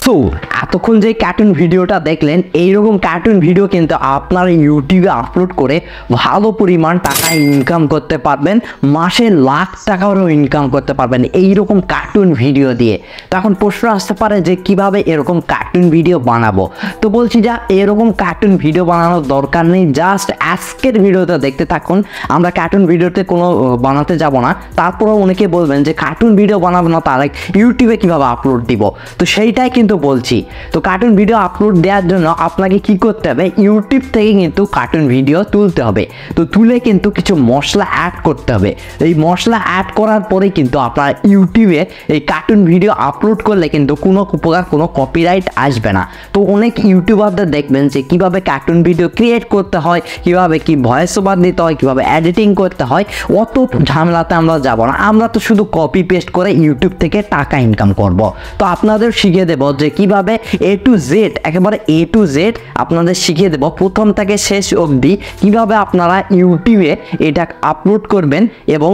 তো এতক্ষণ যে কার্টুন ভিডিওটা দেখলেন, এইরকম কার্টুন ভিডিও কিন্তু আপনারা ইউটিউবে আপলোড করে ভালো পরিমাণ টাকা ইনকাম করতে পারবেন, মাসে লাখ টাকারও ইনকাম করতে পারবেন এইরকম কার্টুন ভিডিও দিয়ে। তখন প্রশ্ন আসতে পারে যে কিভাবে এরকম কার্টুন ভিডিও বানাবো। তো বলছি যা এরকম কার্টুন ভিডিও বানানোর দরকার নেই, জাস্ট আজকের ভিডিওটা দেখতে থাকুন। আমরা কার্টুন ভিডিওতে কোনো বানাতে যাব না। তারপরেও অনেকে বলবেন যে কার্টুন ভিডিও বানাবো না, তাহলে ইউটিউবে কিভাবে আপলোড দিব। তো সেইটাই কিন্তু বলছি। তো কার্টুন ভিডিও আপলোড দেওয়ার জন্য আপনাকে কি করতে হবে, ইউটিউব থেকে কিন্তু কার্টুন ভিডিও তুলতে হবে। তো তুলে কিন্তু কিছু মশলা অ্যাড করতে হবে। এই মশলা অ্যাড করার পরে কিন্তু আপনার ইউটিউবে এই কার্টুন ভিডিও আপলোড করলে কিন্তু কোনো প্রকার কোনো কপিরাইট আসবে না। তো অনেক ইউটিউবারদের দেখবেন যে কিভাবে কার্টুন ভিডিও ক্রিয়েট করতে হয়, কিভাবে কি ভয়েস ওভার দিতে হয়, কিভাবে এডিটিং করতে হয়, অত ঝামেলাতে আমরা যাব না। আমরা তো শুধু কপি পেস্ট করে ইউটিউব থেকে টাকা ইনকাম করব। তো আপনাদের শিখিয়ে দেব যে কিভাবে A to Z, একেবারে A to Z আপনাদের শিখিয়ে দেব, প্রথম থেকে শেষ অবধি কিভাবে আপনারা ইউটিউবে এটা আপলোড করবেন এবং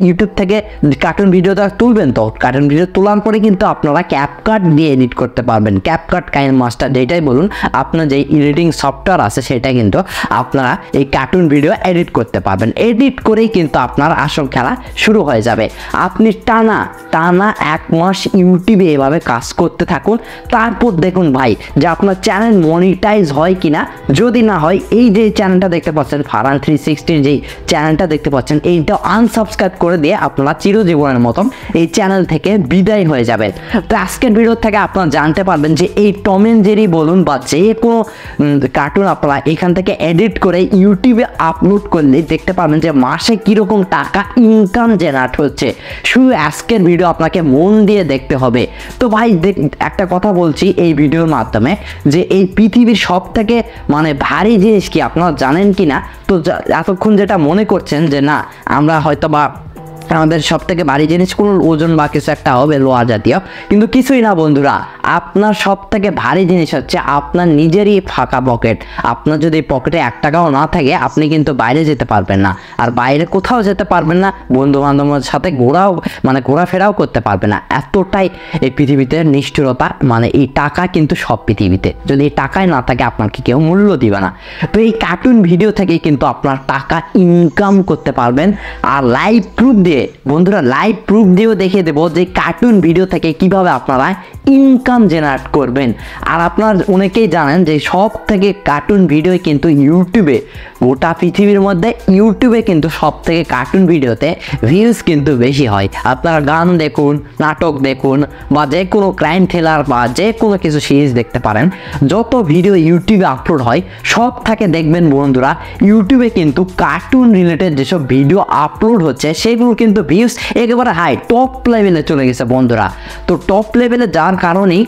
ইউটিউব থেকে কার্টুন ভিডিওটা তুলবেন। তো কার্টুন ভিডিও তোলার পরে কিন্তু আপনারা ক্যাপকাট দিয়ে এডিট করতে পারবেন। ক্যাপকাট কাইন মাস্টার যেটাই বলুন, আপনার যে এডিটিং সফটওয়্যার আছে সেটা কিন্তু আপনারা এই কার্টুন ভিডিও এডিট করতে পারবেন। এডিট করেই কিন্তু আপনার আসল খেলা শুরু হয়ে যাবে। আপনি টানা 1 মাস ইউটিউবে এভাবে কাজ করতে থাকুন। তারপর দেখুন ভাই যে আপনার চ্যানেল মনিটাইজ হয় কিনা। যদি না হয়, এই যে চ্যানেলটা দেখতে পাচ্ছেন ফারহান 360 যেই চ্যানেলটা দেখতে পাচ্ছেন, এইটা আনসাবস্ক্রাইব করে দিয়ে আপনারা চিরজীবনের মতন এই চ্যানেল থেকে বিদায় হয়ে যাবেন। তো আজকের ভিডিও থেকে আপনারা জানতে পারবেন যে এই টম এন্ড জেরি বলুন বা যে কোনো কার্টুন আপনারা এখান থেকে এডিট করে ইউটিউবে আপলোড করলে দেখতে পাবেন যে মাসে কীরকম টাকা ইনকাম জেনারেট হচ্ছে। শুধু আজকের ভিডিও আপনাকে মন দিয়ে দেখতে হবে। তো ভাই একটা কথা বলছি এই ভিডিওর মাধ্যমে, যে এই পৃথিবীর সব থেকে ভারী জিনিস কি আপনারা জানেন কি না? তো এতক্ষণ যেটা মনে করছেন যে না, আমরা হয়তো বা আমাদের সব থেকে ভারী জিনিস কোনো ওজন বা কিছু একটা হবে লোহা জাতীয়, কিন্তু কিছুই না বন্ধুরা। আপনার সব থেকে ভারী জিনিস হচ্ছে আপনার নিজেরই ফাঁকা পকেট। আপনার যদি পকেটে 1 টাকাও না থাকে, আপনি কিন্তু বাইরে যেতে পারবেন না। আর বাইরে কোথাও যেতে পারবেন না, বন্ধু বান্ধবের সাথে ঘোরাফেরাও করতে পারবেন না। এতটাই এই পৃথিবীতে নিষ্ঠুরতা, এই টাকা কিন্তু সব পৃথিবীতে। যদি এই টাকায় না থাকে, আপনাকে কেউ মূল্য দিবে না। তো এই কার্টুন ভিডিও থেকে কিন্তু আপনার টাকা ইনকাম করতে পারবেন। আর লাইভ প্রুফ দিয়ে বন্ধুরা, লাইভ প্রুফ দিয়েও দেখিয়ে দেবো যে কার্টুন ভিডিও থেকে কিভাবে আপনারা ইনকাম জেনারেট করবেন। আর আপনার অনেকেই জানেন যে সব থেকে কার্টুন ভিডিও কিন্তু ইউটিউবে, গোটা পৃথিবীর মধ্যে ইউটিউবে কিন্তু সব থেকে কার্টুন ভিডিওতে ভিউজ কিন্তু বেশি হয়। আপনারা গান দেখুন, নাটক দেখুন, বা যে কোনো ক্রাইম থ্রিলার বা যে কোনো কিছু সিরিজ দেখতে পারেন, যত ভিডিও ইউটিউবে আপলোড হয় সব থেকে দেখবেন বন্ধুরা, ইউটিউবে কিন্তু কার্টুন রিলেটেড যেসব ভিডিও আপলোড হচ্ছে সেগুলো কিন্তু ভিউজ একেবারে হাই, টপ লেভেলে চলে গেছে বন্ধুরা। তো টপ লেভেলে যাওয়ার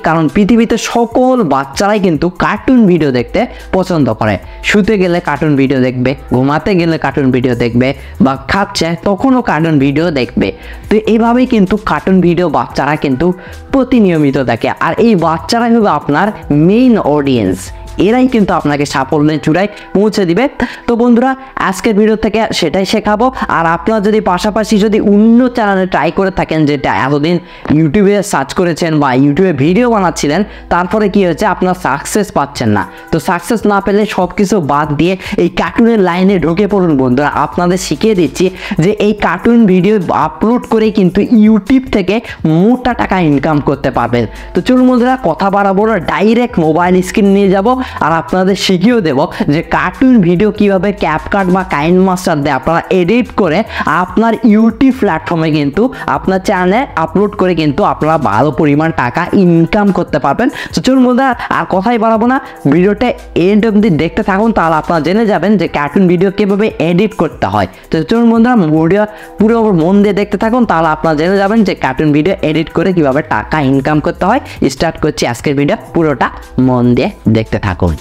কারণ পৃথিবীতে সকল বাচ্চারাই কিন্তু কার্টুন ভিডিও দেখতে পছন্দ করে। শুতে গেলে কার্টুন ভিডিও দেখবে, ঘুমাতে গেলে কার্টুন ভিডিও দেখবে, বা খাচ্ছে তখনও কার্টুন ভিডিও দেখবে। তো এইভাবেই কিন্তু কার্টুন ভিডিও বাচ্চারা কিন্তু প্রতিনিয়মিত দেখে। আর এই বাচ্চারাই হবে আপনার মেইন অডিয়েন্স। এরাই কিন্তু আপনাকে সাফল্যের চূড়ায় পৌঁছে দিবে। তো বন্ধুরা, আজকের ভিডিও থেকে সেটাই শেখাবো। আর আপনারা যদি পাশাপাশি যদি অন্য চ্যানেলে ট্রাই করে থাকেন, যেটা এতদিন ইউটিউবে সার্চ করেছেন বা ইউটিউবে ভিডিও বানাচ্ছিলেন, তারপরে কি হয়েছে, আপনার সাকসেস পাচ্ছেন না। তো সাকসেস না পেলে সব কিছু বাদ দিয়ে এই কার্টুনের লাইনে ঢুকে পড়ুন বন্ধুরা। আপনাদের শিখিয়ে দিচ্ছি যে এই কার্টুন ভিডিও আপলোড করে কিন্তু ইউটিউব থেকে মোটা টাকা ইনকাম করতে পারবেন। তো চলুন বন্ধুরা, কথা বাড়াবো না, ডাইরেক্ট মোবাইল স্ক্রিন নিয়ে যাব আর আপনাদের শিখিয়েও দেব যে কার্টুন ভিডিও কিভাবে ক্যাপকাট বা কাইন মাস্টার দিয়ে আপনারা এডিট করে আপনার ইউটিউব প্ল্যাটফর্মে কিন্তু আপনার চ্যানেলে আপলোড করে কিন্তু আপনারা ভালো পরিমাণ টাকা ইনকাম করতে পারবেন। তো চলুন বন্ধুরা, আর কথাই বাড়াবো না, ভিডিওটা এন্ড অবধি দেখতে থাকুন, তাহলে আপনারা জেনে যাবেন যে কার্টুন ভিডিও কিভাবে এডিট করতে হয়। তো চলুন বন্ধুরা, ভিডিও পুরো মন দিয়ে দেখতে থাকুন, তাহলে আপনারা জেনে যাবেন যে কার্টুন ভিডিও এডিট করে কিভাবে টাকা ইনকাম করতে হয়। স্টার্ট করছি আজকের ভিডিও, পুরোটা মন দিয়ে দেখতে থাকুন।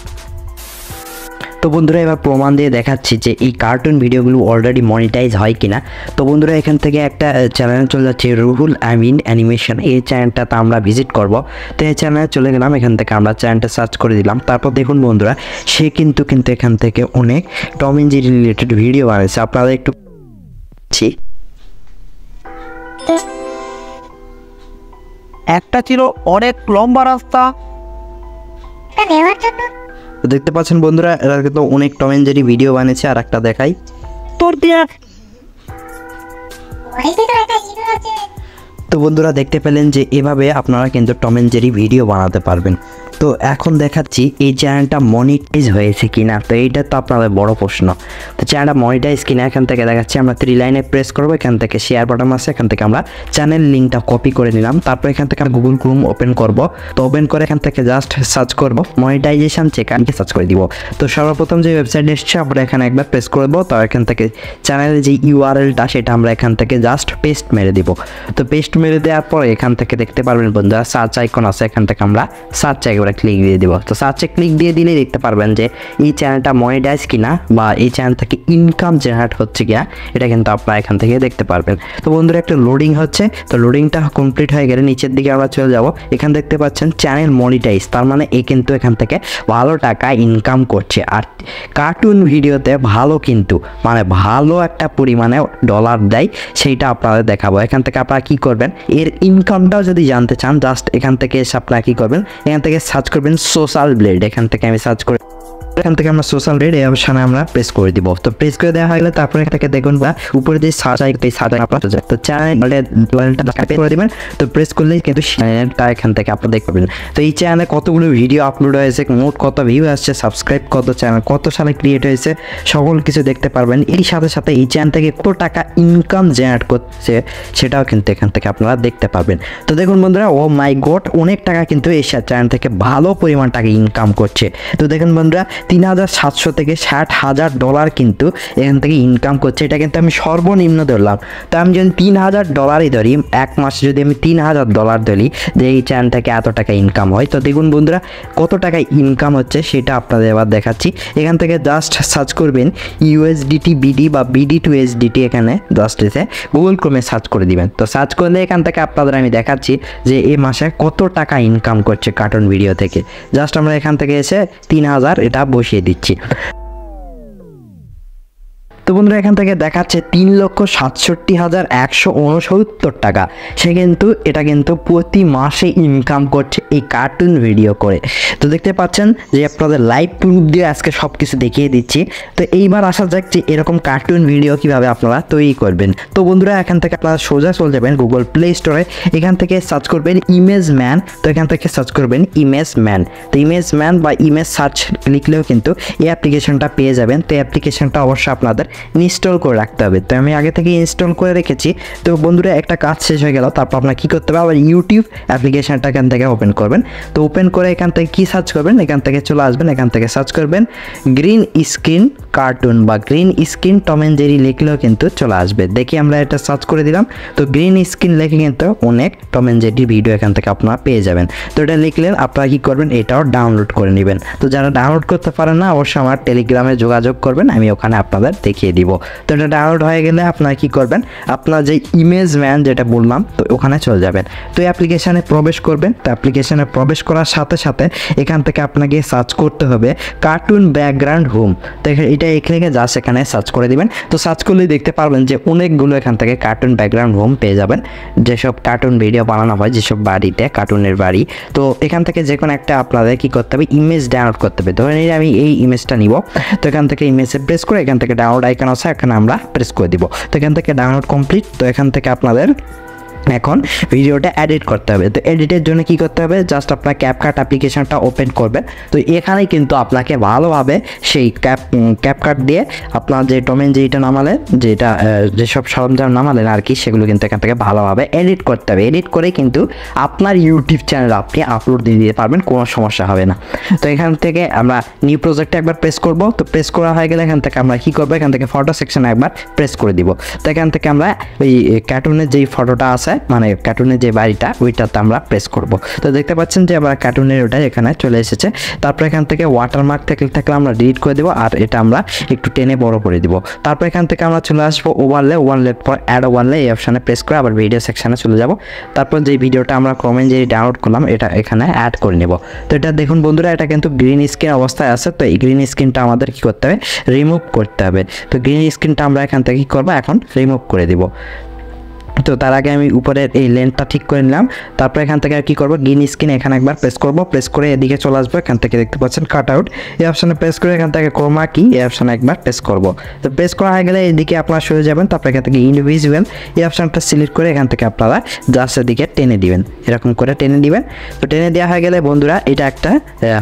তো বন্ধুরা, এবার প্রমাণ দিয়ে দেখাচ্ছি যে এই কার্টুন ভিডিওগুলো অলরেডি মনিটাইজ হয় কিনা। তো বন্ধুরা, এখান থেকে একটা চ্যানেল চলে যাচ্ছে রুহুল আমিন অ্যানিমেশন, এই চ্যানেলটাতে আমরা ভিজিট করব। তো এই চ্যানেলে চলে গেলাম, এখান থেকে আমরা চ্যানেলটা সার্চ করে দিলাম। তারপর দেখুন বন্ধুরা, সে কিন্তু এখান থেকে অনেক Tom and Jerry related video বানাচ্ছে। আপনারা একটু একটা ছিল অনেক লম্বা রাস্তা। দেখতে পাচ্ছেন বন্ধুরা, এরা কিন্তু অনেক টম এন্ড জেরি ভিডিও বানিয়েছে। আর একটা দেখাই তোর দিয়া। তো বন্ধুরা দেখতে পেলেন যে এভাবে আপনারা কিন্তু টম এন্ড জেরি ভিডিও বানাতে পারবেন। তো এখন দেখাচ্ছি এই চ্যানেলটা মনিটাইজ হয়েছে কিনা। তো এইটা তো আপনাদের বড় প্রশ্ন। তো চ্যানেলটা মনিটাইজ কিনা এখান থেকে দেখাচ্ছি। আমরা 3 লাইনে প্রেস করবো, এখান থেকে শেয়ার বাটন আছে, এখান থেকে আমরা চ্যানেল লিঙ্কটা কপি করে নিলাম। তারপর এখান থেকে গুগল ক্রোম ওপেন করব। তো ওপেন করে এখান থেকে জাস্ট সার্চ করব মনিটাইজেশন চেক আমি সার্চ করে দিব। তো সর্বপ্রথম যে ওয়েবসাইট এসছে আমরা এখানে একবার প্রেস করব। তো এখান থেকে চ্যানেলের যে ইউআরএলটা সেটা আমরা এখান থেকে জাস্ট পেস্ট মেরে দিব। তো পেস্ট মেরে দেওয়ার পর এখান থেকে দেখতে পারবেন বন্ধুরা সার্চ আইকন আছে, এখান থেকে আমরা সার্চ একবার ক্লিক দিয়ে দিব। তো সার্চে ক্লিক দিয়ে দিলেই দেখতে পারবেন যে এই চ্যানেলটা মনিটাইজ কিনা বা এই চ্যানেল থেকে ইনকাম জেনারেট হচ্ছে কিনা, এটা কিন্তু আপনারা এখান থেকে দেখতে পারবেন। তো বন্ধুরা একটা লোডিং হচ্ছে। তো লোডিংটা কমপ্লিট হয়ে গেলে নিচের দিকে আমরা চলে যাব। এখান দেখতে পাচ্ছেন চ্যানেল মনিটাইজ, তার মানে এ কিন্তু এখান থেকে ভালো টাকা ইনকাম করছে। আর কার্টুন ভিডিওতে ভালো কিন্তু মানে ভালো একটা পরিমাণে ডলার দেয়, সেইটা আপনাদের দেখাবো। এখান থেকে আপনারা কী করবেন, এর ইনকামটাও যদি জানতে চান জাস্ট এখান থেকে এসে আপনারা কী করবেন, এখান থেকে সার্চ করবেন সোশ্যাল ব্লেড। এখান থেকে আমি সার্চ করে এখান থেকে আমরা সোশ্যাল ব্লেড এই অপশনে আমরা প্রেস করে দিব। তো প্রেস করে দেওয়া হয়ে গেলে তারপরে এটাকে দেখুন বা উপরে যে সার্চ আইকন এই সার্চ আপনারা তো চ্যানেলটা প্রেস করে দিবেন। তো প্রেস করলেই কিন্তু চ্যানেলটা এখান থেকে আপনারা দেখতে পাবেন। তো এই চ্যানেলে কতগুলো ভিডিও আপলোড হয়েছে, মোট কত ভিউ আসছে, সাবস্ক্রাইব কত, চ্যানেল কত সালে ক্রিয়েট হয়েছে, সকল কিছু দেখতে পারবেন। এর সাথে সাথে এই চ্যানেল থেকে কত টাকা ইনকাম জেনারেট করছে সেটাও কিন্তু এখান থেকে আপনারা দেখতে পারবেন। তো দেখুন বন্ধুরা, ও মাই গড, অনেক টাকা কিন্তু এই চ্যানেল থেকে ভালো পরিমাণ টাকা ইনকাম করছে। তো দেখুন বন্ধুরা 3700 থেকে $60,000 কিন্তু এখান থেকে ইনকাম করছে। এটা কিন্তু আমি সর্বনিম্ন ধরলাম। তো আমি যদি $3000 ধরি, এক মাসে যদি আমি $3000 ধরি যে এই চ্যানেল থেকে এত টাকা ইনকাম হয়। তো দেখুন বন্ধুরা কত টাকা ইনকাম হচ্ছে সেটা আপনাদের এবার দেখাচ্ছি। এখান থেকে জাস্ট সার্চ করবেন USDT BD বা BD to USDT, এখানে জাস্ট এসে গুগল ক্রোমে সার্চ করে দিবেন। তো সার্চ করলে এখান থেকে আপনাদের আমি দেখাচ্ছি যে এই মাসে কত টাকা ইনকাম করছে কার্টুন ভিডিও থেকে। জাস্ট আমরা এখান থেকে এসে 3000 এটা বসিয়ে দিচ্ছি। তো বন্ধুরা এখান থেকে দেখাচ্ছে 3,67,169 টাকা। সে কিন্তু এটা কিন্তু প্রতি মাসে ইনকাম করছে এই কার্টুন ভিডিও করে। তো দেখতে পাচ্ছেন যে আপনাদের লাইভ প্রুফ দিয়ে আজকে সব কিছু দেখিয়ে দিচ্ছি। তো এইবার আসা যাক যে এরকম কার্টুন ভিডিও কিভাবে আপনারা তৈরি করবেন। তো বন্ধুরা এখান থেকে আপনারা সোজা চলে যাবেন গুগল প্লে স্টোরে, এখান থেকে সার্চ করবেন ইমেজ ম্যান। তো এখান থেকে সার্চ করবেন ইমেজ ম্যান। তো ইমেজ ম্যান বা ইমেজ সার্চ লিখলেও কিন্তু এই অ্যাপ্লিকেশনটা পেয়ে যাবেন। তো এই অ্যাপ্লিকেশনটা অবশ্যই আপনাদের ইনস্টল করে রাখতে হবে। তো আমি আগে থেকে ইনস্টল করে রেখেছি। তো বন্ধুরা একটা কাজ শেষ হয়ে গেল, তারপর আপনার কী করতে হবে, আবার ইউটিউব অ্যাপ্লিকেশনটা এখান থেকে ওপেন করবেন। তো ওপেন করে এখান থেকে কী সার্চ করবেন, এখান থেকে চলে আসবেন, এখান থেকে সার্চ করবেন গ্রিন স্ক্রিন কার্টুন বা green screen Tom and Jerry লিখলেও কিন্তু চলে আসবে। দেখি আমরা এটা সার্চ করে দিলাম। তো গ্রিন স্ক্রিন লিখে কিন্তু অনেক টম এন্ড জেরি ভিডিও এখান থেকে আপনারা পেয়ে যাবেন। তো এটা লিখলেন, আপনারা কী করবেন, এটাও ডাউনলোড করে নেবেন। তো যারা ডাউনলোড করতে পারেন না অবশ্যই আমার টেলিগ্রামে যোগাযোগ করবেন, আমি ওখানে আপনাদের দেখিয়ে দিব। তো এটা ডাউনলোড হয়ে গেলে আপনারা কী করবেন, আপনার যে ইমেজ ম্যান যেটা বললাম তো ওখানে চলে যাবেন। তো অ্যাপ্লিকেশানে প্রবেশ করবেন। তো অ্যাপ্লিকেশানে প্রবেশ করার সাথে সাথে এখান থেকে আপনাকে সার্চ করতে হবে কার্টুন ব্যাকগ্রাউন্ড হোম। তো এটা এখানে জাস্ট এখানে সার্চ করে দিবেন। তো সার্চ করলেই দেখতে পারবেন যে অনেকগুলো এখান থেকে কার্টুন ব্যাকগ্রাউন্ড হোম পেয়ে যাবেন, যেসব কার্টুন ভিডিও বানানো হয় যেসব বাড়িতে, কার্টুনের বাড়ি। তো এখান থেকে যে কোনো একটা আপনাদের কী করতে হবে, ইমেজ ডাউনলোড করতে হবে। ধরে নিয়ে আমি এই ইমেজটা নিব। তো এখান থেকে ইমেজে প্রেস করে এখান থেকে ডাউনলোড আইকন আছে, এখানে আমরা প্রেস করে দিব। তো এখান থেকে ডাউনলোড কমপ্লিট। তো এখান থেকে আপনাদের এখন ভিডিওটা এডিট করতে হবে। তো এডিটের জন্য কি করতে হবে, জাস্ট আপনার ক্যাপকাট অ্যাপ্লিকেশনটা ওপেন করবেন। তো এখানে কিন্তু আপনাকে ভালোভাবে সেই ক্যাপকাট দিয়ে আপনার যে টম এন্ড জেরিটা নামালেন, যেসব সরঞ্জাম নামালেন আর কি, সেগুলো কিন্তু এখান থেকে ভালোভাবে এডিট করতে হবে। এডিট করে কিন্তু আপনার ইউটিউব চ্যানেলে আপনি আপলোড দিয়ে দিতে পারবেন, কোনো সমস্যা হবে না। তো এখান থেকে আমরা নিউ প্রজেক্টে একবার প্রেস করব। তো প্রেস করা হয়ে গেলে এখান থেকে আমরা কী করবো, এখান থেকে ফটো সেকশনে একবার প্রেস করে দিব। তো এখান থেকে আমরা ওই কার্টুনের যেই ফটোটা আছে, মানে কার্টুনের যে বাড়িটা, ওইটাতে আমরা প্রেস করব। তো দেখতে পাচ্ছেন যে আবার কার্টুনের ওটা এখানে চলে এসেছে। তারপর এখান থেকে ওয়াটারমার্ক থাকলে আমরা ডিলিট করে দেবো, আর এটা আমরা একটু টেনে বড় করে দিব। তারপর এখান থেকে আমরা চলে আসবো ওভারলে পর অ্যাড ওভারলে এই অপশানে প্রেস করে আবার ভিডিও সেকশানে চলে যাব। তারপর যে ভিডিওটা আমরা কমেন্ট যে ডাউনলোড করলাম এটা এখানে অ্যাড করে নেব। তো এটা দেখুন বন্ধুরা, এটা কিন্তু গ্রিন স্ক্রিন অবস্থায় আছে। তো এই গ্রিন স্ক্রিনটা আমাদের কী করতে হবে, রিমুভ করতে হবে। তো গ্রিন স্ক্রিনটা আমরা এখান থেকে কী করবো, এখন রিমুভ করে দিব। তো তার আগে আমি উপরের এই লেন্থটা ঠিক করে নিলাম। তারপর এখান থেকে কি করব, গ্রিন স্ক্রিন এখানে একবার প্রেস করব, প্রেস করে এদিকে চলে আসবো। এখান থেকে দেখতে পাচ্ছেন কাট আউট, এই অপশানে প্রেস করে এখান থেকে ক্রোমা কি এই অপশানে একবার প্রেস করব। তো প্রেস করা হয়ে গেলে এদিকে আপনারা সরে যাবেন। তারপর এখান থেকে ইনভিজিবল এই অপশানটা সিলেক্ট করে এখান থেকে আপনারা জাস্ট এদিকে টেনে দিবেন, এরকম করে টেনে দিবেন। তো টেনে দেওয়া হয়ে গেলে বন্ধুরা এটা একটা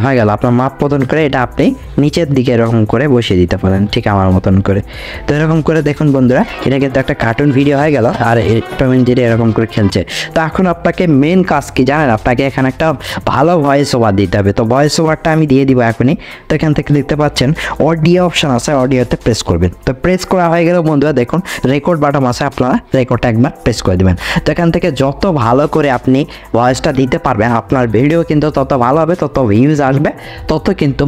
হয়ে গেল আপনার মাপ প্রদান করে এটা আপনি নিচের দিকে এরকম করে বসিয়ে দিতে পারেন, ঠিক আমার মতন করে। তো এরকম করে দেখুন বন্ধুরা, এটা কিন্তু একটা কার্টুন ভিডিও হয়ে গেল আর টম এন্ড জেরি এরকম করে খেলছে। তো এখন আপনাকে মেন কাজ কি জানেন, আপনাকে এখানে একটা ভালো ভয়েস ওভার দিতে হবে। তো ভয়েস ওভারটা আমি দিয়ে দিব এখনই। তো এখান থেকে দেখতে পাচ্ছেন অডিও অপশন আছে, অডিওতে প্রেস করবেন। তো প্রেস করা হয়ে গেলে বন্ধুরা দেখুন রেকর্ড বাটন আছে, আপনারা রেকর্ডটা একবার প্রেস করে দেবেন। তো এখান থেকে যত ভালো করে আপনি ভয়েসটা দিতে পারবেন আপনার ভিডিও কিন্তু তত ভালো হবে, তত ভিউজ আসবে, তত কিন্তু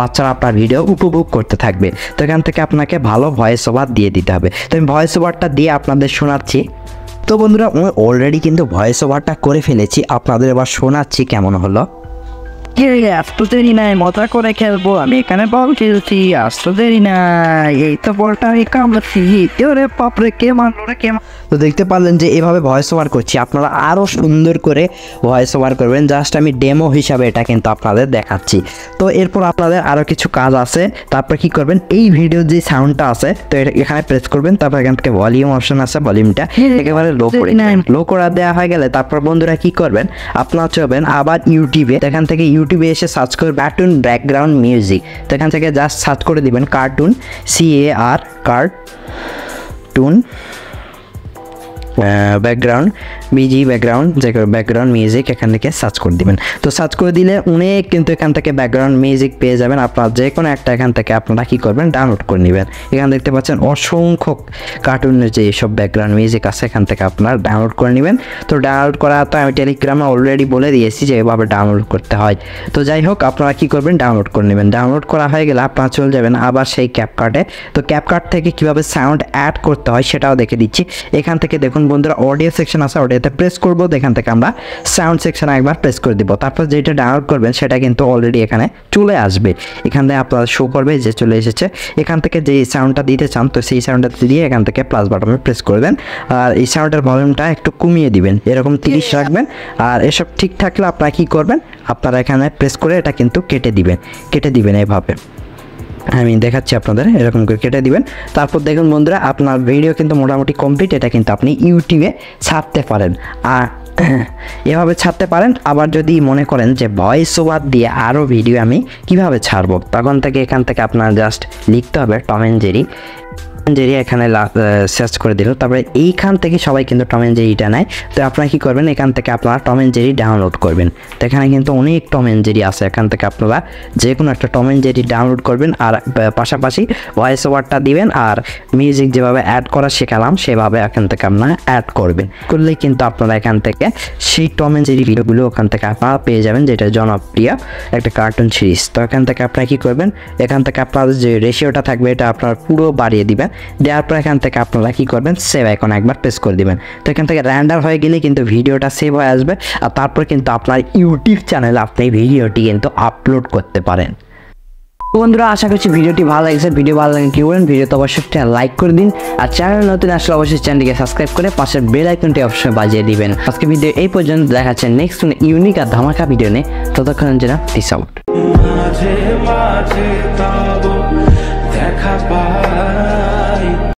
বাচ্চারা আপনার ভিডিও উপভোগ করতে থাকবে। তো এখান থেকে আপনাকে ভালো ভয়েস ওভার দিয়ে দিতে হবে। তো আমি ভয়েস ওভারটা দিয়ে আপনাদের শোনাচ্ছি। তো বন্ধুরা আমি অলরেডি কিন্তু ভয়েস ওভারটা করে ফেলেছি, আপনাদের এবার শোনাচ্ছি কেমন হলো। আসতে দেরি নাই, মজা করে খেলবো, আমি এখানে বল খেলছি, আসতে দেরি নাই, এই তো বলটা আমি কামড়াচ্ছি, ওরে বাপরে কে মারলো রে কে। তো দেখতে পারলেন যে এভাবে ভয়েস ওভার করছি, আপনারা আরও সুন্দর করে ভয়েস ওভার করবেন। জাস্ট আমি ডেমো হিসাবে এটা কিন্তু আপনাদের দেখাচ্ছি। তো এরপর আপনাদের আরও কিছু কাজ আছে। তারপর কি করবেন, এই ভিডিওর যে সাউন্ডটা আছে তো এখানে প্রেস করবেন। তারপর এখান থেকে ভলিউম অপশন আছে, ভলিউমটা একেবারে লো করে লো করা দেওয়া হয়ে গেলে তারপর বন্ধুরা কি করবেন, আপনারা চলবেন আবার ইউটিউবে। এখান থেকে ইউটিউবে এসে সার্চ করবেন কার্টুন ব্যাকগ্রাউন্ড মিউজিক। তো এখান থেকে জাস্ট সার্চ করে দিবেন cartoon CAR cartoon background background যে ব্যাকগ্রাউন্ড মিউজিক এখান থেকে সার্চ করে দিবেন। তো সার্চ করে দিলে অনেক কিন্তু এখান থেকে ব্যাকগ্রাউন্ড মিউজিক পেয়ে যাবেন। আপনার যে কোনো একটা এখান থেকে আপনারা কী করবেন, ডাউনলোড করে নেবেন। এখানে দেখতে পাচ্ছেন অসংখ্য কার্টুনের যে সব ব্যাকগ্রাউন্ড মিউজিক আছে এখান থেকে আপনারা ডাউনলোড করে নেবেন। তো ডাউনলোড করা তো আমি টেলিগ্রামে অলরেডি বলে দিয়েছি যে এভাবে ডাউনলোড করতে হয়। তো যাই হোক আপনারা কী করবেন, ডাউনলোড করে নেবেন। ডাউনলোড করা হয়ে গেলে আপনারা চলে যাবেন আবার সেই ক্যাপকার্টে। তো ক্যাপকার্ট থেকে কীভাবে সাউন্ড অ্যাড করতে হয় সেটাও দেখে দিচ্ছি। এখান থেকে দেখুন বন্ধুরা অডিও সেকশন আছে, অডিওতে প্রেস করবো। এখান থেকে আমরা সাউন্ড সেকশনে একবার প্রেস করে দিব। তারপর যেটা ডাউনলোড করবেন সেটা কিন্তু অলরেডি এখানে চলে আসবে। এখান থেকে আপনারা শো করবে যে চলে এসেছে। এখান থেকে যে সাউন্ডটা দিতে চান তো সেই সাউন্ডটা দিয়ে এখান থেকে প্লাস বাটনে প্রেস করবেন। আর এই সাউন্ডের ভলিউমটা একটু কমিয়ে দিবেন, এরকম 30 রাখবেন। আর এসব ঠিক থাকলে আপনারা কী করবেন, আপনারা এখানে প্রেস করে এটা কিন্তু কেটে দিবেন এভাবে। আমি দেখাচ্ছি আপনাদের, এরকম করে কেটে দিবেন। তারপর দেখুন বন্ধুরা আপনার ভিডিও কিন্তু মোটামুটি কমপ্লিট। এটা কিন্তু আপনি ইউটিউবে ছাড়তে পারেন, আর এভাবে ছাড়তে পারেন। আবার যদি মনে করেন যে ভয়েস ওভার দিয়ে আরও ভিডিও আমি কিভাবে ছাড়বো, তখন থেকে এখান থেকে আপনার জাস্ট লিখতে হবে টম এন্ড জেরি এখানে সার্চ করে দিল। তারপরে এইখান থেকে সবাই কিন্তু টম এন্ড জেরিটা নেয়। তো আপনারা কী করবেন, এখান থেকে আপনারা টম এন্ড জেরি ডাউনলোড করবেন। তো এখানে কিন্তু অনেক টম এন্ড জেরি আছে, এখান থেকে আপনারা যে কোনো একটা টম এন্ড জেরি ডাউনলোড করবেন। আর পাশাপাশি ভয়েস ওভারটা দিবেন, আর মিউজিক যেভাবে অ্যাড করা শেখালাম সেভাবে এখান থেকে আপনারা অ্যাড করবেন। করলেই কিন্তু আপনারা এখান থেকে সেই টম এন্ড জেরি ভিডিওগুলো ওখান থেকে আপনারা পেয়ে যাবেন, যেটা জনপ্রিয় একটা কার্টুন সিরিজ। তো এখান থেকে আপনারা কী করবেন, এখান থেকে আপনাদের যে রেশিওটা থাকবে এটা আপনার পুরো বাড়িয়ে দিবেন। দেওয়ার পর এখান থেকে আপনারা কী করবেন, সেভ আইকন একবার প্রেস করে দিবেন। তো এখান থেকে র্যান্ডার হয়ে গেলে কিন্তু ভিডিওটা সেভ হয়ে আসবে। আর তারপর কিন্তু আপনার ইউটিউব চ্যানেলে আপনি ভিডিওটি কিন্তু আপলোড করতে পারেন। বন্ধুরা আশা করছি ভিডিওটি ভালো লাগছে। ভিডিও ভালো লাগে কি বলেন, ভিডিওতে অবশ্যই একটা লাইক করে দিন। আর চ্যানেল নতুন আসলে অবশ্যই চ্যানেলটিকে সাবস্ক্রাইব করে পাশের বেল আইকনটি অবশ্যই বাজিয়ে দিবেন। আজকে ভিডিও এই পর্যন্ত, দেখাচ্ছে নেক্সট ইউনিক আর ধামাকা ভিডিও নিয়ে। ততক্ষণ যেন পিস আউট।